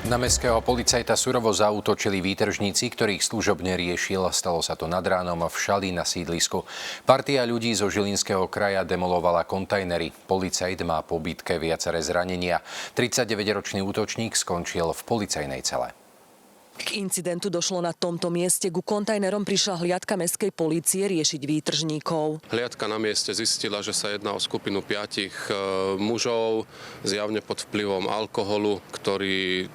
Na mestského policajta surovo zaútočili výtržníci, ktorých služobne riešil. Stalo sa to nad ránom v Šali na sídlisku. Partia ľudí zo Žilinského kraja demolovala kontajnery. Policajt má po bitke viaceré zranenia. 39-ročný útočník skončil v policajnej cele. K incidentu došlo na tomto mieste. Ku kontajnerom prišla hliadka mestskej polície riešiť výtržníkov. Hliadka na mieste zistila, že sa jedná o skupinu 5 mužov, zjavne pod vplyvom alkoholu, ktorí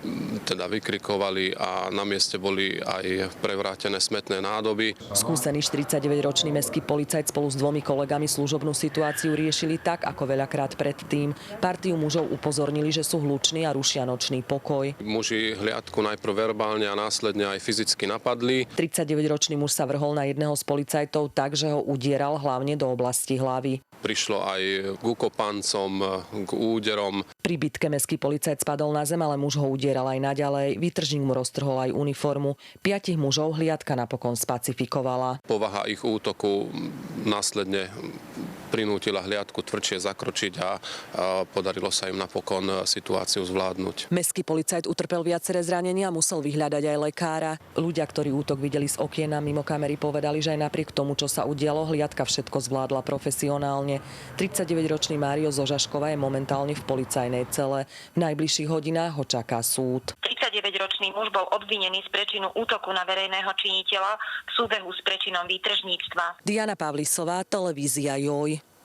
teda vykrikovali a na mieste boli aj prevrátené smetné nádoby. Skúsený 49-ročný mestský policajt spolu s 2 kolegami služobnú situáciu riešili tak, ako veľakrát predtým. Partiu mužov upozornili, že sú hluční a rušia nočný pokoj. Muži hliadku najprv verbálne a následne aj fyzicky napadli. 39-ročný muž sa vrhol na jedného z policajtov tak, že ho udieral hlavne do oblasti hlavy. Prišlo aj k úkopancom, k úderom. Pri bitke mestský policajt spadol na zem, ale muž ho udieral aj naďalej. Výtržník mu roztrhol aj uniformu. 5 mužov hliadka napokon spacifikovala. Povaha ich útoku následne prinútila hliadku tvrdšie zakročiť a podarilo sa im napokon situáciu zvládnuť. Mestský policajt utrpel viaceré zranenia a musel vyhľadať aj lekára. Ľudia, ktorí útok videli z okien a mimo kamery, povedali, že aj napriek tomu, čo sa udialo, hliadka všetko zvládla profesionálne. 39-ročný Mário zo Žaškova je momentálne v policajnej cele. V najbližších hodinách ho čaká súd. 39-ročný muž bol obvinený z prečinu útoku na verejného činiteľa v súbehu s prečinom výtržníctva. Diana Pavlisová, televízia Joj.